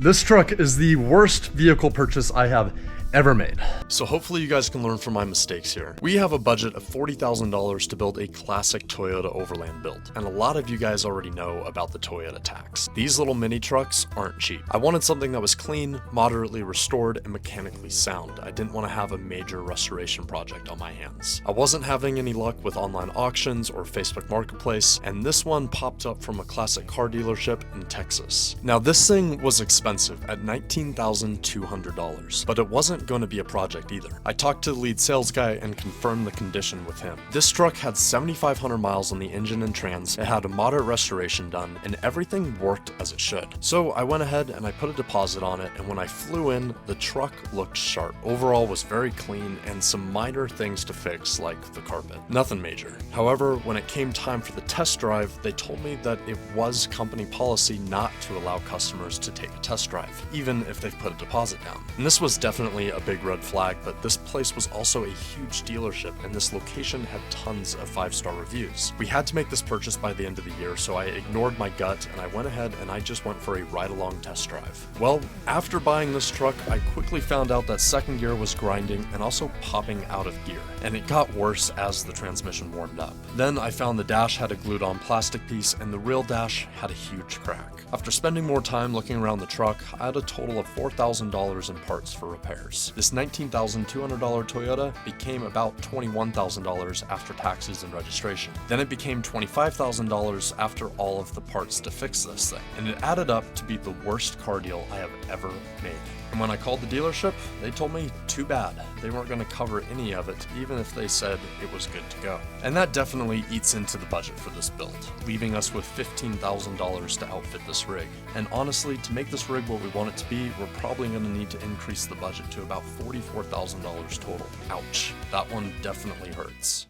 This truck is the worst vehicle purchase I have ever made. So hopefully you guys can learn from my mistakes here. We have a budget of $40,000 to build a classic Toyota Overland build, and a lot of you guys already know about the Toyota tax. These little mini trucks aren't cheap. I wanted something that was clean, moderately restored, and mechanically sound. I didn't want to have a major restoration project on my hands. I wasn't having any luck with online auctions or Facebook Marketplace, and this one popped up from a classic car dealership in Texas. Now this thing was expensive at $19,200, but it wasn't going to be a project either. I talked to the lead sales guy and confirmed the condition with him. This truck had 7,500 miles on the engine and trans, it had a moderate restoration done, and everything worked as it should. So I went ahead and I put a deposit on it, and when I flew in, the truck looked sharp. Overall was very clean and some minor things to fix like the carpet. Nothing major. However, when it came time for the test drive, they told me that it was company policy not to allow customers to take a test drive, even if they've put a deposit down. And this was definitely a big red flag, but this place was also a huge dealership and this location had tons of 5-star reviews. We had to make this purchase by the end of the year, so I ignored my gut and I went ahead and I just went for a ride-along test drive. Well, after buying this truck, I quickly found out that second gear was grinding and also popping out of gear, and it got worse as the transmission warmed up. Then I found the dash had a glued-on plastic piece and the rear dash had a huge crack. After spending more time looking around the truck, I had a total of $4,000 in parts for repairs. This $19,200 Toyota became about $21,000 after taxes and registration. Then it became $25,000 after all of the parts to fix this thing, and it added up to be the worst car deal I have ever made. And when I called the dealership, they told me too bad. They weren't going to cover any of it, even if they said it was good to go. And that definitely eats into the budget for this build, leaving us with $15,000 to outfit this rig. And honestly, to make this rig what we want it to be, we're probably going to need to increase the budget to about $44,000 total. Ouch, that one definitely hurts.